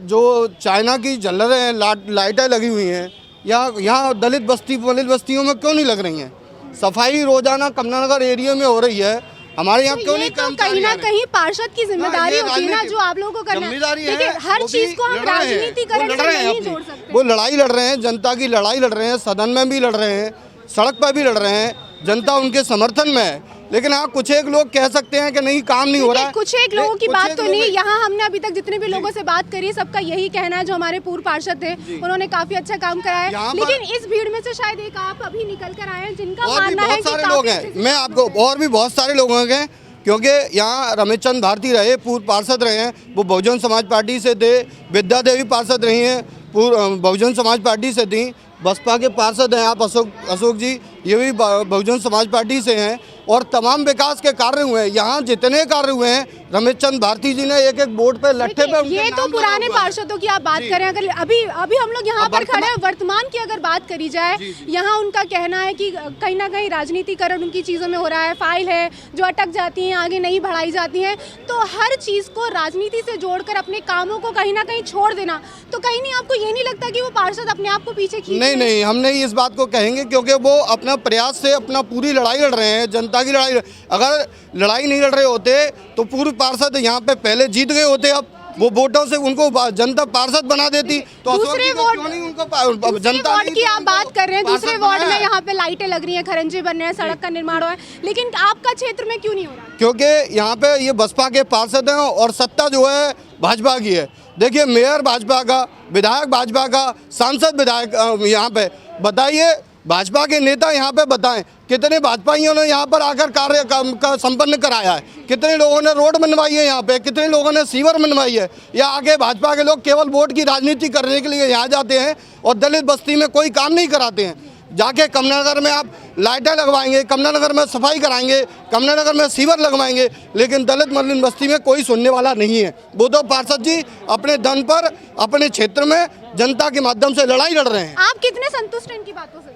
जो चाइना की झल्लरें हैं, लाइटें लगी हुई हैं, यहाँ दलित बस्तियों में क्यों नहीं लग रही हैं? सफाई रोजाना कमलानगर एरिया में हो रही है, हमारे यहाँ क्यों नहीं? तो कहीं ना कहीं पार्षद की जिम्मेदारी होती है ना, जो आप लोगों को करना है। देखिए, हर चीज को हम राजनीतिकरण से नहीं जोड़ सकते। वो लड़ाई लड़ रहे हैं, जनता की लड़ाई लड़ रहे हैं, सदन में भी लड़ रहे हैं, सड़क पर भी लड़ रहे हैं, जनता उनके समर्थन में है। लेकिन हाँ कुछ एक लोग कह सकते हैं कि नहीं काम नहीं हो रहा है। कुछ एक लोगों की बात तो नहीं, यहाँ हमने अभी तक जितने भी लोगों से बात करी सबका यही कहना है, जो हमारे पूर्व पार्षद थे उन्होंने काफी अच्छा काम कराया है। लेकिन इस भीड़ में से शायद एक आप अभी निकल कर आए हैं जिनका मानना है कि सारे लोग हैं, मैं आपको और भी बहुत सारे लोग हैं, क्योंकि यहाँ रमेश चंद भारती रहे, पूर्व पार्षद रहे हैं, वो बहुजन समाज पार्टी से थे। विद्या देवी पार्षद रही हैं, पूर्व बहुजन समाज पार्टी से थी। बसपा के पार्षद हैं आप अशोक जी, ये भी बहुजन समाज पार्टी से हैं। और तमाम विकास के कार्य हुए हैं, यहाँ जितने कार्य हुए हैं रमेश चंद भारती जी ने एक एक बोर्ड पे लट्ठे पे ये तो पुराने पार्षदों की आप बात करें, अगर अभी हम लोग यहाँ पर खड़े हैं, वर्तमान की अगर बात करी जाए, यहाँ उनका कहना है कि कहीं ना कहीं राजनीतिकरण उनकी चीज़ों में हो रहा है। फाइल है जो अटक जाती हैं, आगे नहीं बढ़ाई जाती हैं, तो हर चीज़ को राजनीति से जोड़कर अपने कामों को कहीं ना कहीं छोड़ देना, तो कहीं नहीं आपको ये नहीं लगता कि वो पार्षद अपने आप को पीछे खींच? नहीं, हम नहीं इस बात को कहेंगे, क्योंकि वो अपना प्रयास से अपना पूरी लड़ाई लड़ रहे हैं, जनता की लड़ाई। अगर लड़ाई नहीं लड़ रहे होते तो पूर्व पार्षद यहाँ पे पहले जीत गए होते। अब वो वोटों से उनको जनता पार्षद बना देती, तो दूसरे वार्ड जनता की आप बात कर रहे हैं, दूसरे वार्ड में यहाँ पे लाइटें लग रही हैं, खरंजे बन रहे हैं, सड़क का निर्माण हो रहा है, लेकिन आपका क्षेत्र में क्यों नहीं हो रहा? क्योंकि यहाँ पे ये बसपा के पार्षद हैं और सत्ता जो है भाजपा की है। देखिए मेयर भाजपा का, विधायक भाजपा का, सांसद विधायक यहाँ पे। बताइए भाजपा के नेता यहाँ पे बताएं कितने भाजपाइयों ने यहाँ पर आकर कार्य का संपन्न कराया है, कितने लोगों ने रोड बनवाई है यहाँ पे, कितने लोगों ने सीवर बनवाई है। या आगे भाजपा के लोग केवल वोट की राजनीति करने के लिए यहाँ जाते हैं और दलित बस्ती में कोई काम नहीं कराते हैं। जाके कमलानगर में आप लाइटें लगवाएंगे, कमलानगर में सफाई कराएंगे, कमलानगर में सीवर लगवाएंगे, लेकिन दलित मलिन बस्ती में कोई सुनने वाला नहीं है। वो तो पार्षद जी अपने दम पर अपने क्षेत्र में जनता के माध्यम से लड़ाई लड़ रहे हैं। आप कितने संतुष्ट हैं इनकी बातों से?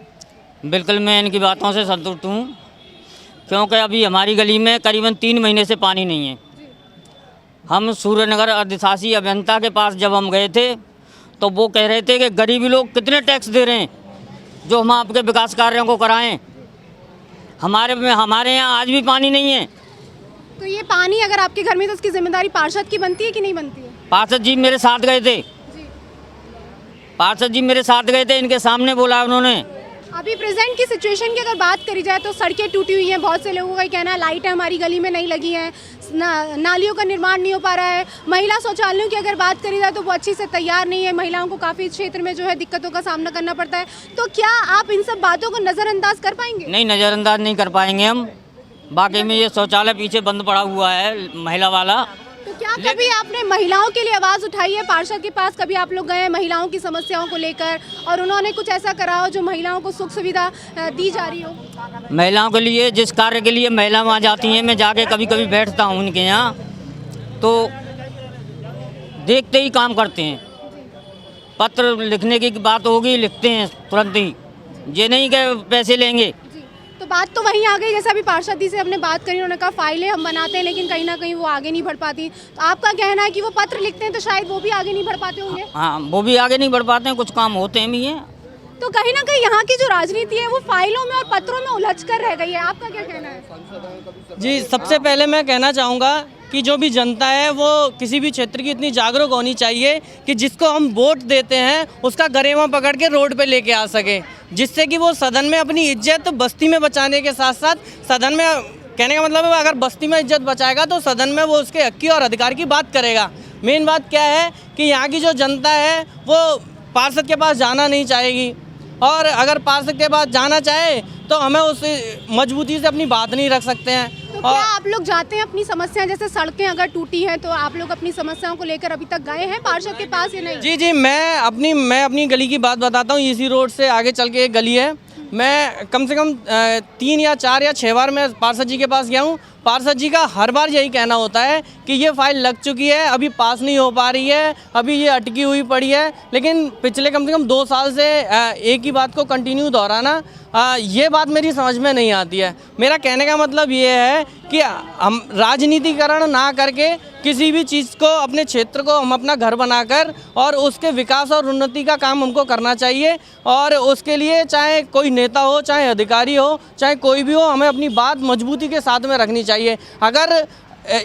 बिल्कुल मैं इनकी बातों से संतुष्ट हूँ, क्योंकि अभी हमारी गली में करीबन 3 महीने से पानी नहीं है। हम सूर्यनगर अधिशासी अभियंता के पास जब हम गए थे तो वो कह रहे थे कि गरीबी लोग कितने टैक्स दे रहे हैं जो हम आपके विकास कार्यों को कराएं। हमारे यहाँ आज भी पानी नहीं है। तो ये पानी अगर आपके घर में, तो उसकी जिम्मेदारी पार्षद की बनती है कि नहीं बनती है? पार्षद जी मेरे साथ गए थे, पार्षद जी मेरे साथ गए थे, इनके सामने बोला उन्होंने। अभी प्रेजेंट की सिचुएशन की अगर बात करी जाए तो सड़कें टूटी हुई हैं, बहुत से लोगों का कहना है लाइटें हमारी गली में नहीं लगी हैं, नालियों का निर्माण नहीं हो पा रहा है। महिला शौचालयों की अगर बात करी जाए तो वो अच्छी से तैयार नहीं है, महिलाओं को काफ़ी क्षेत्र में जो है दिक्कतों का सामना करना पड़ता है। तो क्या आप इन सब बातों को नज़रअंदाज कर पाएंगे? नहीं, नज़रअंदाज नहीं कर पाएंगे हम। बाकी में ये शौचालय पीछे बंद पड़ा हुआ है महिला वाला। तो क्या कभी आपने महिलाओं के लिए आवाज़ उठाई है? पार्षद के पास कभी आप लोग गए हैं महिलाओं की समस्याओं को लेकर और उन्होंने कुछ ऐसा करा हो जो महिलाओं को सुख सुविधा दी जा रही हो? महिलाओं के लिए जिस कार्य के लिए महिला वहाँ जाती हैं, मैं जाके कभी कभी बैठता हूँ उनके यहाँ, तो देखते ही काम करते हैं। पत्र लिखने की बात होगी, लिखते हैं तुरंत ही, ये नहीं कि पैसे लेंगे। तो बात तो वहीं आ गई, जैसे अभी पार्षद जी से हमने बात करी, उन्होंने कहा फाइलें हम बनाते हैं लेकिन कहीं ना कहीं वो आगे नहीं बढ़ पाती। तो आपका कहना है कि वो पत्र लिखते हैं तो शायद वो भी आगे नहीं बढ़ पाते होंगे? हाँ, वो भी आगे नहीं बढ़ पाते हैं, कुछ काम होते हैं भी हैं। तो कहीं ना कहीं यहाँ की जो राजनीति है वो फाइलों में और पत्रों में उलझ कर रह गई है, आपका क्या कहना है? जी, सबसे पहले मैं कहना चाहूँगा कि जो भी जनता है वो किसी भी क्षेत्र की इतनी जागरूक होनी चाहिए कि जिसको हम वोट देते हैं उसका गरेमा पकड़ के रोड पे लेके आ सके, जिससे कि वो सदन में अपनी इज्जत बस्ती में बचाने के साथ साथ सदन में, कहने का मतलब है अगर बस्ती में इज्जत बचाएगा तो सदन में वो उसके हक की और अधिकार की बात करेगा। मेन बात क्या है कि यहाँ की जो जनता है वो पार्षद के पास जाना नहीं चाहेगी, और अगर पार्षद के पास जाना चाहे तो हमें उस मजबूती से अपनी बात नहीं रख सकते हैं। तो क्या आप लोग जाते हैं अपनी समस्याएं, जैसे सड़कें अगर टूटी हैं तो आप लोग अपनी समस्याओं को लेकर अभी तक गए हैं पार्षद के पास या नहीं? जी, मैं अपनी गली की बात बताता हूँ। इसी रोड से आगे चल के एक गली है, मैं कम से कम 3 या 4 या 6 बार मैं पार्षद जी के पास गया हूँ। पार्षद जी का हर बार यही कहना होता है कि ये फाइल लग चुकी है, अभी पास नहीं हो पा रही है, अभी ये अटकी हुई पड़ी है। लेकिन पिछले कम से कम 2 साल से एक ही बात को कंटिन्यू दोहराना, ये बात मेरी समझ में नहीं आती है। मेरा कहने का मतलब ये है कि हम राजनीतिकरण ना करके किसी भी चीज़ को, अपने क्षेत्र को हम अपना घर बनाकर और उसके विकास और उन्नति का काम हमको करना चाहिए। और उसके लिए चाहे कोई नेता हो, चाहे अधिकारी हो, चाहे कोई भी हो, हमें अपनी बात मजबूती के साथ में रखनी चाहिए। अगर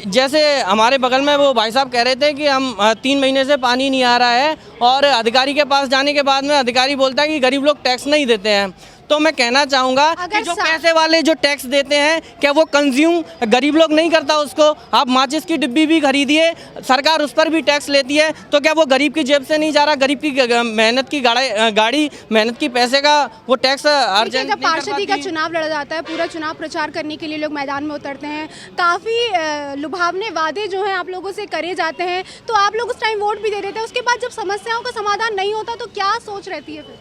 जैसे हमारे बगल में वो भाई साहब कह रहे थे कि हम 3 महीने से पानी नहीं आ रहा है और अधिकारी के पास जाने के बाद में अधिकारी बोलता है कि गरीब लोग टैक्स नहीं देते हैं, तो मैं कहना चाहूँगा कि जो पैसे वाले जो टैक्स देते हैं क्या वो कंज्यूम गरीब लोग नहीं करता उसको? आप माचिस की डिब्बी भी खरीदिए, सरकार उस पर भी टैक्स लेती है, तो क्या वो गरीब की जेब से नहीं जा रहा? गरीब की मेहनत की गाड़ी मेहनत की पैसे का वो टैक्स अर्जेंट जब पार्षदी का चुनाव लड़ा जाता है, पूरा चुनाव प्रचार करने के लिए लोग मैदान में उतरते हैं, काफ़ी लुभावने वादे जो हैं आप लोगों से करे जाते हैं, तो आप लोग उस टाइम वोट भी दे देते हैं। उसके बाद जब समस्याओं का समाधान नहीं होता तो क्या सोच रहती है फिर?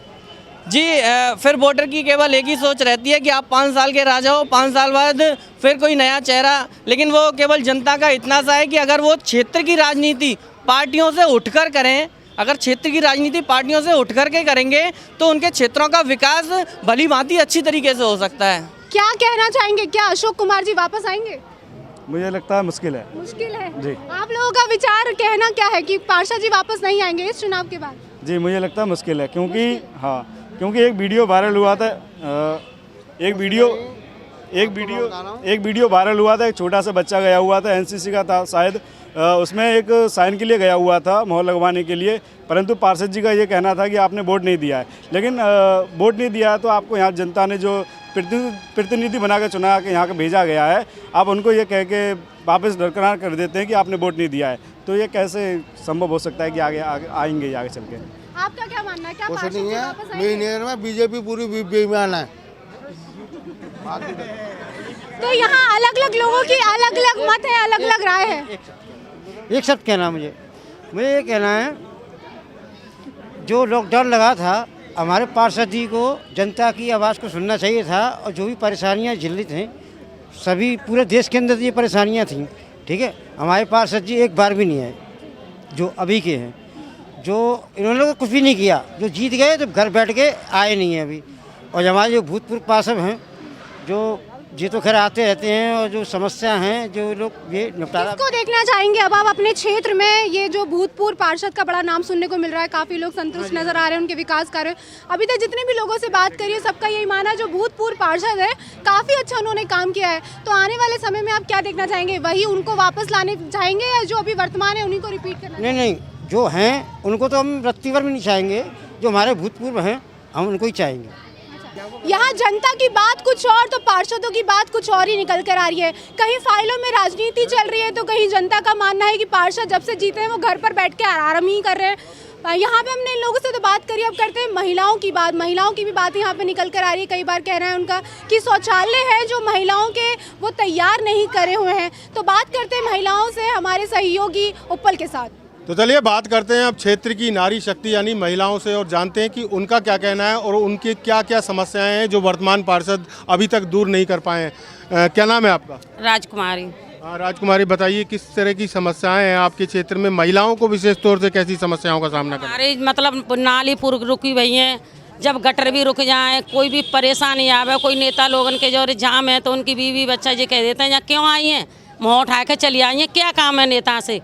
जी फिर वोटर की केवल एक ही सोच रहती है कि आप 5 साल के राजा हो, 5 साल बाद फिर कोई नया चेहरा। लेकिन वो केवल जनता का इतना सा है कि अगर वो क्षेत्र की राजनीति पार्टियों से उठकर करें, अगर क्षेत्र की राजनीति पार्टियों से उठ कर के करेंगे तो उनके क्षेत्रों का विकास भली भांति अच्छी तरीके से हो सकता है। क्या कहना चाहेंगे, क्या अशोक कुमार जी वापस आएंगे? मुझे लगता है मुश्किल है। मुश्किल है जी। आप लोगों का विचार कहना क्या है कि पार्षद जी वापस नहीं आएंगे इस चुनाव के बाद? जी मुझे लगता है मुश्किल है, क्योंकि हाँ, क्योंकि एक वीडियो वायरल हुआ था, एक वीडियो वायरल हुआ था। एक छोटा सा बच्चा गया हुआ था, एनसीसी का था शायद, उसमें एक साइन के लिए गया हुआ था, मोहर लगवाने के लिए, परंतु पार्षद जी का ये कहना था कि आपने वोट नहीं दिया है। लेकिन वोट नहीं दिया है तो आपको यहाँ जनता ने जो प्रतिनिधि बना के चुना के यहाँ का भेजा गया है, आप उनको ये कह के वापस दरकिनार कर देते हैं कि आपने वोट नहीं दिया है, तो ये कैसे संभव हो सकता है कि आगे आएंगे आगे चल के? आपका क्या मानना है, क्या कुछ पार्षद नहीं जी है, वापस आएंगे? में बीजेपी पूरी बेईमान है। तो यहाँ अलग अलग लोगों की अलग अलग मत है, अलग अलग राय है। एक शब्द कहना मुझे ये कहना है, जो लॉकडाउन लगा था हमारे पार्षद जी को जनता की आवाज़ को सुनना चाहिए था, और जो भी परेशानियां झेली थी सभी पूरे देश के अंदर ये परेशानियां थी, ठीक है। हमारे पार्षद जी एक बार भी नहीं आए जो अभी के हैं, जो इन्होंने कुछ भी नहीं किया, जो जीत गए तो घर बैठ के आए नहीं हैं अभी। और हमारे जो भूतपूर्व पार्षद हैं जो जी तो खैर आते रहते हैं, और जो समस्या हैं जो लोग ये निपटारा। किसको देखना चाहेंगे अब आप अपने क्षेत्र में? ये जो भूतपूर्व पार्षद का बड़ा नाम सुनने को मिल रहा है, काफ़ी लोग संतुष्ट नजर आ रहे हैं उनके विकास कार्य। अभी तक जितने भी लोगों से बात करी है सबका यही माना है जो भूतपूर्व पार्षद है काफ़ी अच्छा उन्होंने काम किया है। तो आने वाले समय में आप क्या देखना चाहेंगे? वही उनको वापस लाने चाहेंगे या जो अभी वर्तमान है उन्हीं को रिपीट करना? नहीं, जो हैं उनको तो हम रत्ती भर भी नहीं चाहेंगे, जो हमारे भूतपूर्व हैं हम उनको ही चाहेंगे। यहाँ जनता की बात कुछ और तो पार्षदों की बात कुछ और ही निकल कर आ रही है। कहीं फाइलों में राजनीति चल रही है तो कहीं जनता का मानना है कि पार्षद जब से जीते हैं वो घर पर बैठ के आराम ही कर रहे हैं। यहाँ पे हमने इन लोगों से तो बात करी, अब करते हैं महिलाओं की बात। महिलाओं की भी बात यहाँ पे निकल कर आ रही है। कई बार कह रहे हैं उनका कि शौचालय है जो महिलाओं के वो तैयार नहीं करे हुए हैं। तो बात करते हैं महिलाओं से हमारे सहयोगी उपल के साथ। तो चलिए बात करते हैं अब क्षेत्र की नारी शक्ति यानी महिलाओं से और जानते हैं कि उनका क्या कहना है और उनकी क्या क्या समस्याएं हैं जो वर्तमान पार्षद अभी तक दूर नहीं कर पाए हैं। क्या नाम है आपका? राजकुमारी। हाँ राजकुमारी, बताइए किस तरह की समस्याएं हैं आपके क्षेत्र में? महिलाओं को विशेष तौर से कैसी समस्याओं का सामना करना? हमारे मतलब नाली पूर्व रुकी हुई हैं, जब गटर भी रुक जाए, कोई भी परेशानी आवे, कोई नेता लोगन के जो जाम है तो उनकी बीवी बच्चा जी कह देते हैं यहाँ क्यों आई हैं, मुँह उठा के चली आई हैं, क्या काम है नेता से?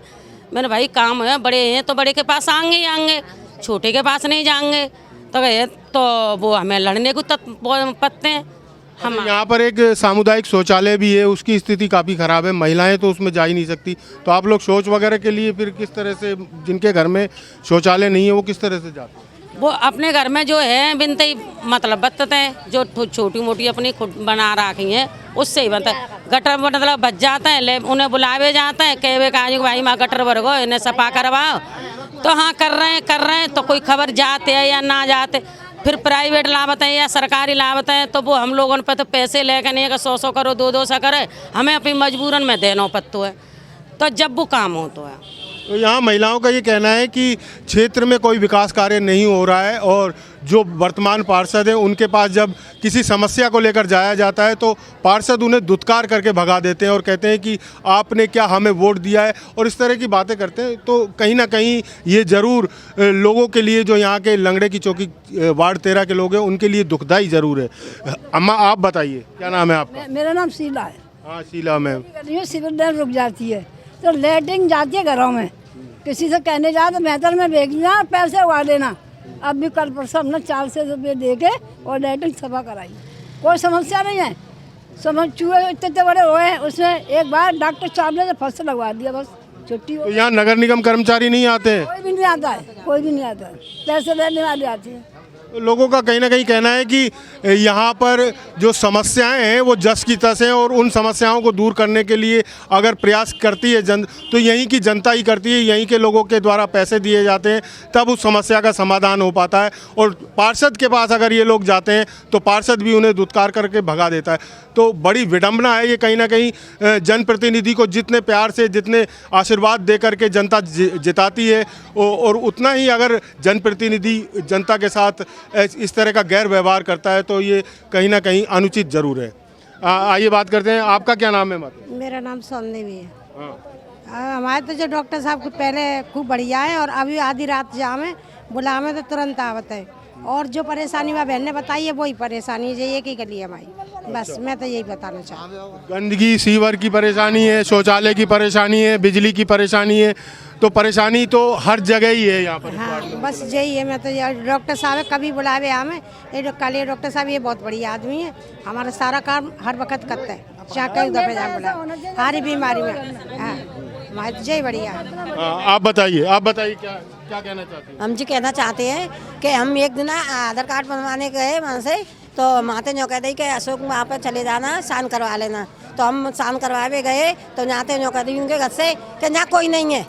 मैंने भाई काम है, बड़े हैं तो बड़े के पास आएंगे, छोटे के पास नहीं जाएंगे। तो गए तो वो हमें लड़ने को पत्ते हैं। हम यहाँ पर एक सामुदायिक शौचालय भी है, उसकी स्थिति काफ़ी ख़राब है, महिलाएं तो उसमें जा ही नहीं सकती। तो आप लोग शौच वगैरह के लिए फिर किस तरह से, जिनके घर में शौचालय नहीं है वो किस तरह से जाते हैं? वो अपने घर में जो है बिनते ही मतलब बत्तते हैं, जो छोटी मोटी अपनी खुद बना रखी हैं उससे ही बनता है। गटर मतलब बच जाते हैं, उन्हें बुलावे जाते हैं, कहे कहा भाई माँ गटर भर गो, इन्हें सफा करवाओ, तो हाँ कर रहे हैं। तो कोई खबर जाते हैं या ना जाते, फिर प्राइवेट लाभते हैं या सरकारी लाभते हैं, तो वो हम लोगों पे तो पैसे लेकर नहीं, 100 करो 200 करे, हमें अपनी मजबूरन में देना पत्तो है, तो जब वो काम हो तो है। तो यहाँ महिलाओं का ये कहना है कि क्षेत्र में कोई विकास कार्य नहीं हो रहा है, और जो वर्तमान पार्षद हैं उनके पास जब किसी समस्या को लेकर जाया जाता है तो पार्षद उन्हें धुतकार करके भगा देते हैं और कहते हैं कि आपने क्या हमें वोट दिया है, और इस तरह की बातें करते हैं। तो कहीं ना कहीं ये ज़रूर लोगों के लिए, जो यहाँ के लंगड़े की चौकी वार्ड 13 के लोग हैं, उनके लिए दुखदाई ज़रूर है। अम्मा आप बताइए, क्या नाम है आपका? मेरा नाम शीला है। हाँ शीला मैम। सिविल लाइन रुक जाती है तो लेटरिंग जाती है घरों में, किसी से कहने जाए तो मेहतर में भेजना, पैसे उगा लेना। अब भी कल परसों हमने 400 रुपये दे के और लेटरिंग सफा कराई, कोई समस्या नहीं है। समझ चूहे इतने बड़े हुए हैं, उसमें एक बार डॉक्टर साहब ने फर्स्ट लगवा दिया, बस छुट्टी। तो यहाँ नगर निगम कर्मचारी नहीं आते हैं? कोई भी नहीं आता है, कोई भी नहीं आता है, पैसे लेने वाले आते हैं। लोगों का कहीं ना कहीं कहना है कि यहाँ पर जो समस्याएं हैं वो जस की तस हैं और उन समस्याओं को दूर करने के लिए अगर प्रयास करती है तो यहीं की जनता ही करती है, यहीं के लोगों के द्वारा पैसे दिए जाते हैं, तब उस समस्या का समाधान हो पाता है। और पार्षद के पास अगर ये लोग जाते हैं तो पार्षद भी उन्हें दुत्कार करके भगा देता है। तो बड़ी विडंबना है ये कहीं ना कहीं। जनप्रतिनिधि को जितने प्यार से, जितने आशीर्वाद दे करके जनता जिताती है और उतना ही अगर जनप्रतिनिधि जनता के साथ इस तरह का गैर व्यवहार करता है तो ये कहीं ना कहीं अनुचित जरूर है। आइए बात करते हैं। आपका क्या नाम है? मेरा नाम सोनदेवी है। हमारे तो जो डॉक्टर साहब पहले खूब बढ़िया है और अभी आधी रात जामे बुलावे तो तुरंत आवत है। और जो परेशानी वह बहन ने बताई है वही परेशानी है, एक ही गली है हमारी। बस मैं तो यही बताना चाहती हूँ। गंदगी, सीवर की परेशानी है, शौचालय की परेशानी है, बिजली की परेशानी है, तो परेशानी तो हर जगह ही है यहाँ पर। हाँ, बस यही है। मैं तो डॉक्टर साहब कभी बुलावे हमें, ये काले डॉक्टर साहब ये बहुत बढ़िया आदमी है, हमारा सारा काम हर वक्त करते हैं, चाहे कई दफे जा बुला हर बीमारी में। हाँ, जय बढ़िया। आप बताइए क्या कहना चाहते हैं? हम जी कहना चाहते हैं कि हम एक दिन आधार कार्ड बनवाने गए वहाँ से, तो माते जो कहते कि अशोक वहाँ पर चले जाना, साइन करवा लेना। तो हम साइन करवावे गए तो जाते जो कहते उनके घर से कि यहाँ कोई नहीं है।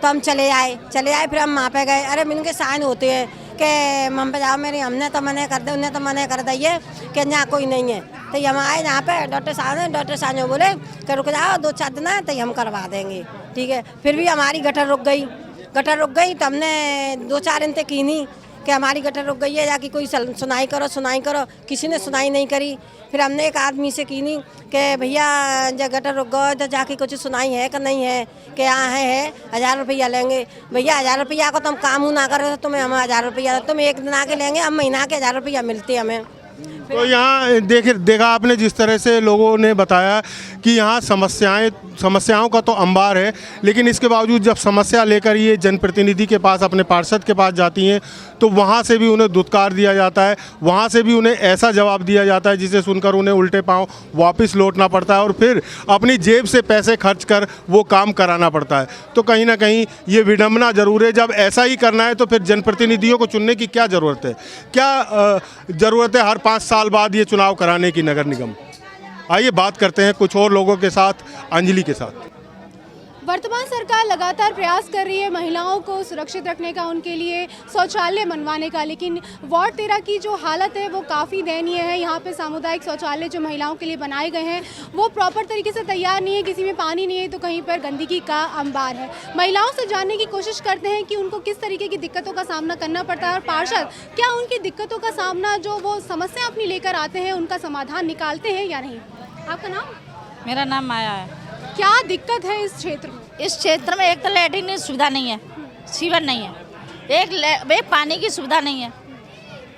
तो हम चले आए फिर हम वहाँ पे गए। अरे इनके साइन होते हैं कि हम पे जाओ मेरी, हमने तो मना कर दे, उन्हें तो मना कर दिए कि यहाँ कोई नहीं है। तो हम आए यहाँ पे डॉक्टर साहब ने बोले कि रुक जाओ 2-4 दिन तो हम करवा देंगे, ठीक है। फिर भी हमारी गटर रुक गई तो हमने 2-4 दिन तक की नहीं कि हमारी गटर रुक गई है, जाके कोई सुनाई करो, किसी ने सुनाई नहीं करी। फिर हमने एक आदमी से की नहीं कि भैया जब गटर रुक गए तो जाके कुछ सुनाई है कि नहीं है, कि यहाँ है 1000 रुपया लेंगे। भैया 1000 रुपया को तुम काम ना करो तो तुम्हें हम 1000 रुपया, तुम एक दिन आके लेंगे, हम महीना के 1000 रुपया मिलते हमें। तो यहाँ देखा आपने जिस तरह से लोगों ने बताया कि यहाँ समस्याओं का तो अंबार है, लेकिन इसके बावजूद जब समस्या लेकर ये जनप्रतिनिधि के पास, अपने पार्षद के पास जाती हैं तो वहाँ से भी उन्हें दुत्कार दिया जाता है, वहाँ से भी उन्हें ऐसा जवाब दिया जाता है जिसे सुनकर उन्हें उल्टे पांव वापस लौटना पड़ता है और फिर अपनी जेब से पैसे खर्च कर वो काम कराना पड़ता है। तो कहीं ना कहीं ये विडंबना जरूर है। जब ऐसा ही करना है तो फिर जनप्रतिनिधियों को चुनने की क्या ज़रूरत है? ज़रूरत है हर 5 साल बाद ये चुनाव कराने की नगर निगम? आइए बात करते हैं कुछ और लोगों के साथ, अंजलि के साथ। वर्तमान सरकार लगातार प्रयास कर रही है महिलाओं को सुरक्षित रखने का, उनके लिए शौचालय बनवाने का, लेकिन वार्ड 13 की जो हालत है वो काफ़ी दयनीय है। यहाँ पे सामुदायिक शौचालय जो महिलाओं के लिए बनाए गए हैं वो प्रॉपर तरीके से तैयार नहीं है, किसी में पानी नहीं है तो कहीं पर गंदगी का अंबार है। महिलाओं से जानने की कोशिश करते हैं कि उनको किस तरीके की दिक्कतों का सामना करना पड़ता है और पार्षद क्या उनकी दिक्कतों का सामना, जो वो समस्या अपनी लेकर आते हैं, उनका समाधान निकालते हैं या नहीं। आपका नाम? मेरा नाम माया है। क्या दिक्कत है इस क्षेत्र में? इस क्षेत्र में एक तो लैट्रिन की सुविधा नहीं है, सीवर नहीं है, एक पानी की सुविधा नहीं है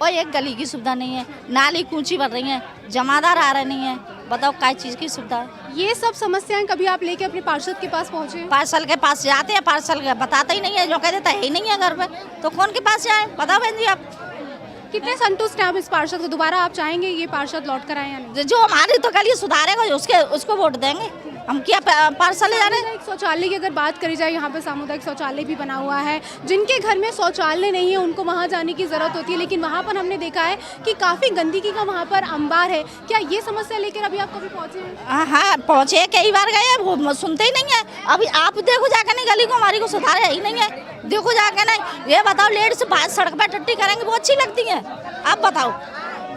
और एक गली की सुविधा नहीं है। नाली कूंची भर रही है, जमादार आ रहे नहीं है। बताओ क्या चीज़ की सुविधा है? ये सब समस्याएं कभी आप लेके अपने पार्षद के पास पहुँचे? पार्षद के पास जाते हैं, पार्षद बताता ही नहीं है, जो कह देता है ही नहीं है घर पे, तो कौन के पास जाए? बताओ बहन जी आप। कितने संतुष्ट हैं आप इस पार्षद से? दोबारा आप चाहेंगे ये पार्षद लौट कर आए या नहीं? जो हमारी तो गली सुधारेगा उसको वोट देंगे। हम क्या पार्सल ले जा रहे हैं? शौचालय की अगर बात करी जाए, यहाँ पे सामुदायिक शौचालय भी बना हुआ है। जिनके घर में शौचालय नहीं है उनको वहाँ जाने की ज़रूरत होती है, लेकिन वहाँ पर हमने देखा है कि काफ़ी गंदगी का वहाँ पर अंबार है। क्या ये समस्या लेकर अभी आप कभी पहुँचे हैं? हाँ पहुँचे, कई बार गए, वो सुनते ही नहीं है। अभी आप देखो जाकर, नहीं गली को हमारी को सुधारे ही नहीं है, देखो जाके नहीं। ये बताओ लेडीज बाहर सड़क पर टट्टी करेंगे वो अच्छी लगती है? आप बताओ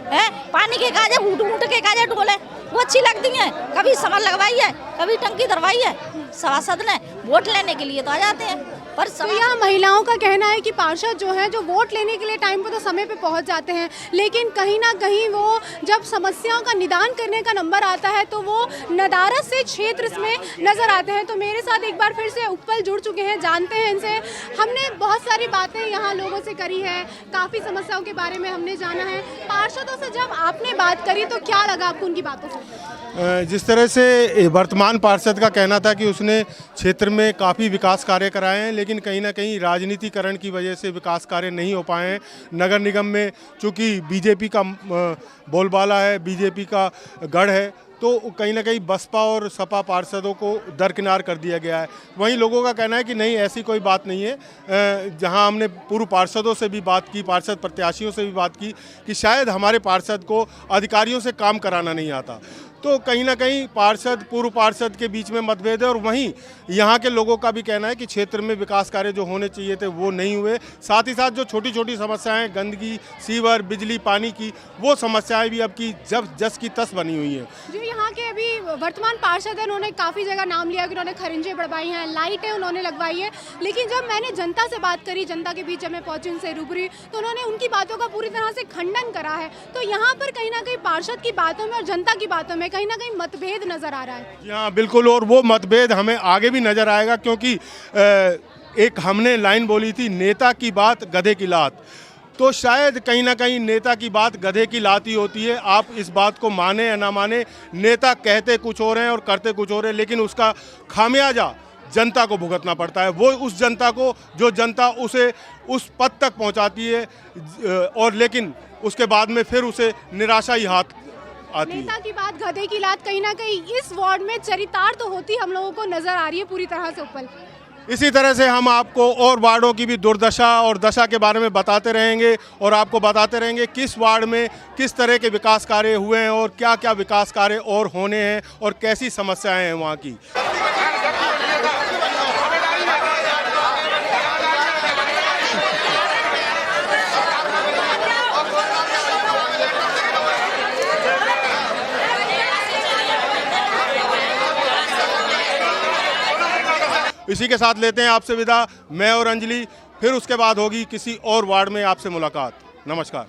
है? पानी के काजे ऊँट के काजे टोले वो अच्छी लगती हैं? कभी समर लगवाई है, कभी टंकी दरवाई है। सभासद ने वोट लेने के लिए तो आ जाते हैं, पर तो यहाँ महिलाओं का कहना है कि पार्षद जो है जो वोट लेने के लिए टाइम पर तो समय पे पहुँच जाते हैं, लेकिन कहीं ना कहीं वो जब समस्याओं का निदान करने का नंबर आता है तो वो नदारत से क्षेत्र में नजर आते हैं। तो मेरे साथ एक बार फिर से उत्पल जुड़ चुके हैं, जानते हैं इनसे। हमने बहुत सारी बातें यहाँ लोगों से करी है, काफ़ी समस्याओं के बारे में हमने जाना है। पार्षदों से जब आपने बात करी तो क्या लगा आपको उनकी बातों से? जिस तरह से वर्तमान पार्षद का कहना था कि उसने क्षेत्र में काफ़ी विकास कार्य कराए हैं, लेकिन कहीं ना कहीं राजनीतिकरण की वजह से विकास कार्य नहीं हो पाए हैं। नगर निगम में चूँकि बीजेपी का बोलबाला है, बीजेपी का गढ़ है, तो कहीं ना कहीं बसपा और सपा पार्षदों को दरकिनार कर दिया गया है। वहीं लोगों का कहना है कि नहीं, ऐसी कोई बात नहीं है। जहां हमने पूर्व पार्षदों से भी बात की, पार्षद प्रत्याशियों से भी बात की कि शायद हमारे पार्षद को अधिकारियों से काम कराना नहीं आता, तो कहीं ना कहीं पार्षद पूर्व पार्षद के बीच में मतभेद है। और वहीं यहाँ के लोगों का भी कहना है कि क्षेत्र में विकास कार्य जो होने चाहिए थे वो नहीं हुए। साथ ही साथ जो छोटी छोटी समस्याएं, गंदगी, सीवर, बिजली, पानी की, वो समस्याएं भी अब की जस की तस बनी हुई हैं। जो यहाँ के अभी वर्तमान पार्षद हैं, उन्होंने काफ़ी जगह नाम लिया कि उन्होंने खरिंजे बढ़वाई हैं, लाइटें उन्होंने लगवाई है, लेकिन जब मैंने जनता से बात करी, जनता के बीच में पहुंची, उनसे रूबरू, तो उन्होंने उनकी बातों का पूरी तरह से खंडन करा है। तो यहाँ पर कहीं ना कहीं पार्षद की बातों में और जनता की बातों में कहीं ना कहीं मतभेद नजर आ रहा है। जी हाँ, बिल्कुल, और वो मतभेद हमें आगे भी नजर आएगा, क्योंकि एक हमने लाइन बोली थी, नेता की बात गधे की लात। तो शायद कहीं ना कहीं नेता की बात गधे की लात ही होती है। आप इस बात को माने या ना माने, नेता कहते कुछ और हैं और करते कुछ और हैं, लेकिन उसका खामियाजा जनता को भुगतना पड़ता है। वो उस जनता को, जो जनता उसे उस पद तक पहुंचाती है, और लेकिन उसके बाद में फिर उसे निराशा ही हाथ आती है। नेता की बात गधे की लात कहीं ना कहीं इस वार्ड में चरितार्थ तो होती हम लोगों को नजर आ रही है पूरी तरह से ऊपर। इसी तरह से हम आपको और वार्डों की भी दुर्दशा और दशा के बारे में बताते रहेंगे, और आपको बताते रहेंगे किस वार्ड में किस तरह के विकास कार्य हुए हैं और क्या क्या विकास कार्य और होने हैं और कैसी समस्याएं हैं वहाँ की। इसी के साथ लेते हैं आपसे विदा, मैं और अंजलि। फिर उसके बाद होगी किसी और वार्ड में आपसे मुलाकात। नमस्कार।